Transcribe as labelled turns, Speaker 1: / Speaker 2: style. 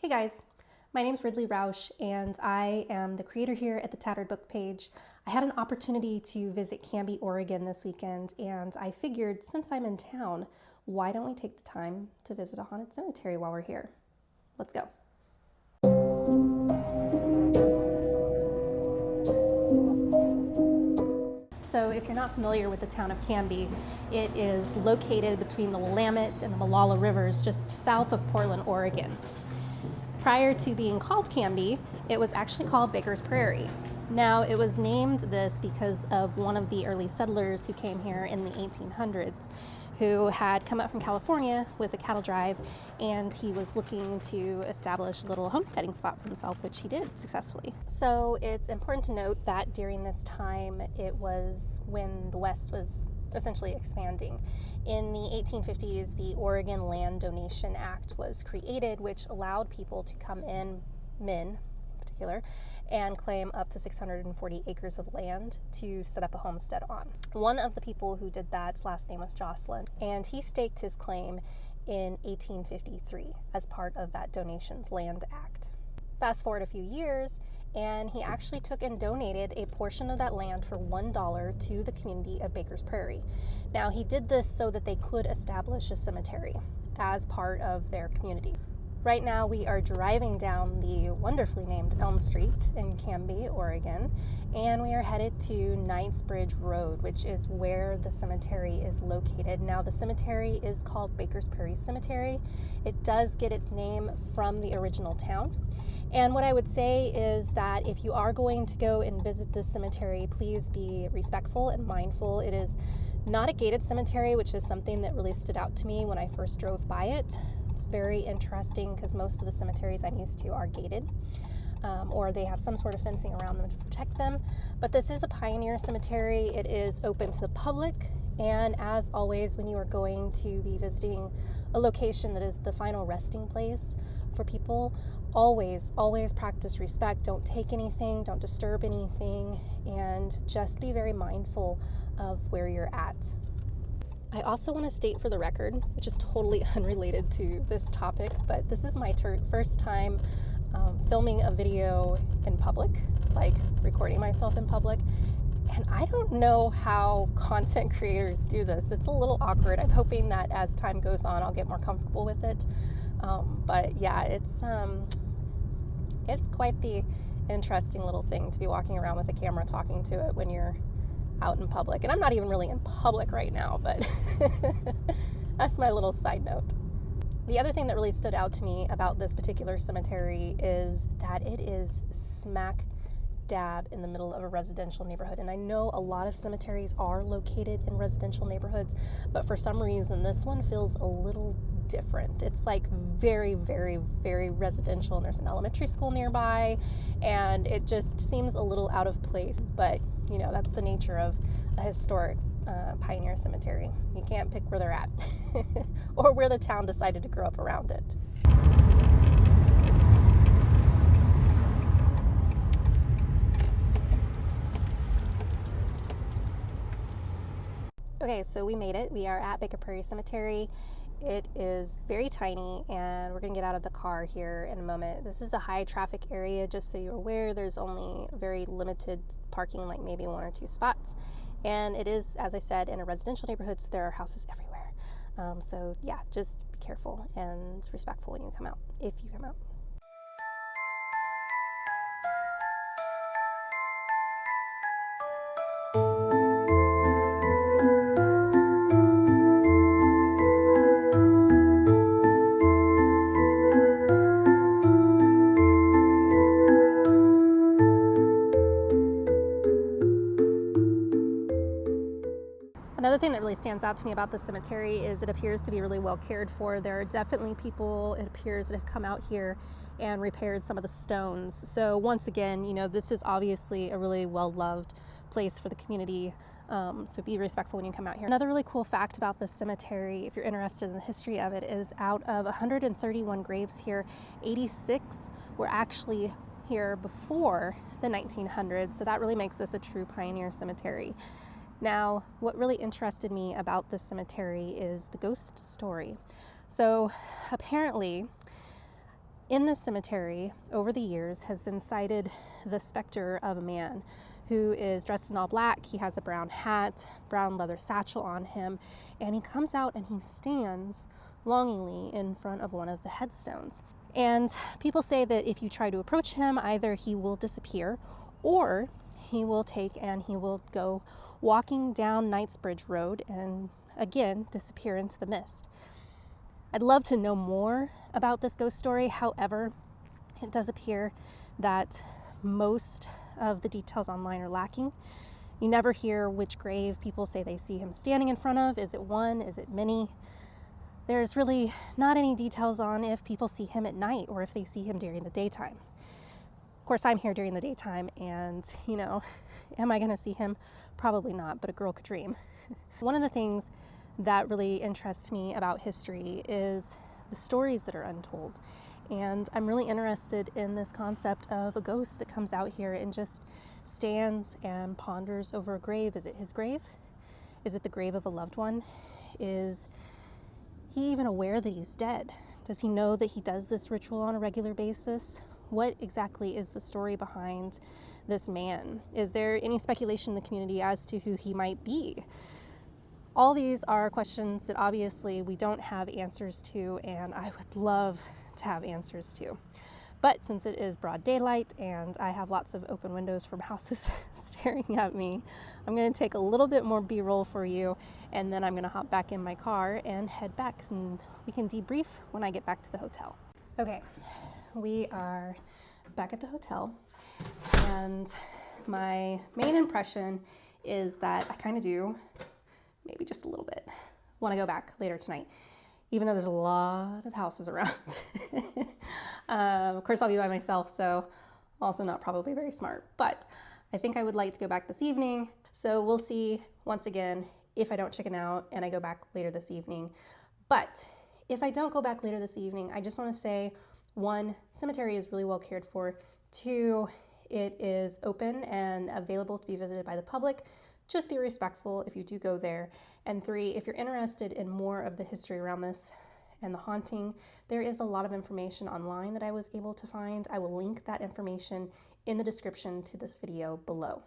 Speaker 1: Hey guys, my name's Ridley Roush and I am the creator here at the Tattered Book page. I had an opportunity to visit Canby, Oregon this weekend, and I figured since I'm in town, why don't we take the time to visit a haunted cemetery while we're here? Let's go. So if you're not familiar with the town of Canby, it is located between the Willamette and the Molalla Rivers, just south of Portland, Oregon. Prior to being called Canby, it was actually called Baker's Prairie. Now, it was named this because of one of the early settlers who came here in the 1800s, who had come up from California with a cattle drive, and he was looking to establish a little homesteading spot for himself, which he did successfully. So it's important to note that during this time, it was when the West was essentially expanding. In the 1850s, the Oregon Land Donation Act was created, which allowed people to come in, men in particular, and claim up to 640 acres of land to set up a homestead on. One of the people who did that, his last name was Jocelyn, and he staked his claim in 1853 as part of that Donations Land Act. Fast forward a few years, and he actually took and donated a portion of that land for $1 to the community of Baker's Prairie. Now, he did this so that they could establish a cemetery as part of their community. Right now, we are driving down the wonderfully named Elm Street in Canby, Oregon, and we are headed to Knightsbridge Road, which is where the cemetery is located. Now, the cemetery is called Baker's Prairie Cemetery. It does get its name from the original town. And what I would say is that if you are going to go and visit this cemetery, please be respectful and mindful. It is not a gated cemetery, which is something that really stood out to me when I first drove by it. It's very interesting because most of the cemeteries I'm used to are gated, or they have some sort of fencing around them to protect them. But this is a pioneer cemetery. It is open to the public. And as always, when you are going to be visiting a location that is the final resting place for people, always practice respect. Don't take anything, don't disturb anything, and just be very mindful of where you're at. I also want to state for the record, which is totally unrelated to this topic, but this is my first time filming a video in public, like recording myself in public. And I don't know how content creators do this. It's a little awkward. I'm hoping that as time goes on, I'll get more comfortable with it. But yeah, it's quite the interesting little thing to be walking around with a camera talking to it when you're out in public. And I'm not even really in public right now, but that's my little side note. The other thing that really stood out to me about this particular cemetery is that it is smack dab in the middle of a residential neighborhood. And I know a lot of cemeteries are located in residential neighborhoods, but for some reason this one feels a little different. It's like very, very, very residential, and there's an elementary school nearby, and it just seems a little out of place. But you know, that's the nature of a historic pioneer cemetery. You can't pick where they're at or where the town decided to grow up around it. Okay, so we made it. We are at Baker Prairie Cemetery. It is very tiny, and we're going to get out of the car here in a moment. This is a high traffic area, just so you're aware. There's only very limited parking, like maybe 1 or 2 spots. And it is, as I said, in a residential neighborhood, so there are houses everywhere. So yeah, just be careful and respectful when you come out, if you come out. Another thing that really stands out to me about the cemetery is it appears to be really well cared for. There are definitely people, it appears, that have come out here and repaired some of the stones. So once again, you know, this is obviously a really well-loved place for the community. So be respectful when you come out here. Another really cool fact about this cemetery, if you're interested in the history of it, is out of 131 graves here, 86 were actually here before the 1900s. So that really makes this a true pioneer cemetery. Now, what really interested me about this cemetery is the ghost story. So apparently, In this cemetery, over the years, has been sighted the specter of a man who is dressed in all black. He has a brown hat, brown leather satchel on him, and he comes out and he stands longingly in front of one of the headstones. And people say that if you try to approach him, either he will disappear or he will go walking down Knightsbridge Road and again disappear into the mist. I'd love to know more about this ghost story. However, it does appear that most of the details online are lacking. You never hear which grave people say they see him standing in front of. Is it one? Is it many? There's really not any details on if people see him at night or if they see him during the daytime. Of course, I'm here during the daytime and, am I gonna see him? Probably not, but a girl could dream. One of the things that really interests me about history is the stories that are untold. And I'm really interested in this concept of a ghost that comes out here and just stands and ponders over a grave. Is it his grave? Is it the grave of a loved one? Is he even aware that he's dead? Does he know that he does this ritual on a regular basis? What exactly is the story behind this man? Is there any speculation in the community as to who he might be? All these are questions that obviously we don't have answers to, and I would love to have answers to. But since it is broad daylight and I have lots of open windows from houses staring at me, I'm going to take a little bit more B-roll for you, and then I'm going to hop back in my car and head back, and we can debrief when I get back to the hotel. Okay, we are back at the hotel, and my main impression is that I kind of do, maybe just a little bit, want to go back later tonight, even though there's a lot of houses around. Of course, I'll be by myself, so also not probably very smart, but I think I would like to go back this evening. So we'll see once again if I don't chicken out and I go back later this evening. But if I don't go back later this evening, I just want to say, 1, cemetery is really well cared for. 2, it is open and available to be visited by the public. Just be respectful if you do go there. And 3, if you're interested in more of the history around this and the haunting, there is a lot of information online that I was able to find. I will link that information in the description to this video below.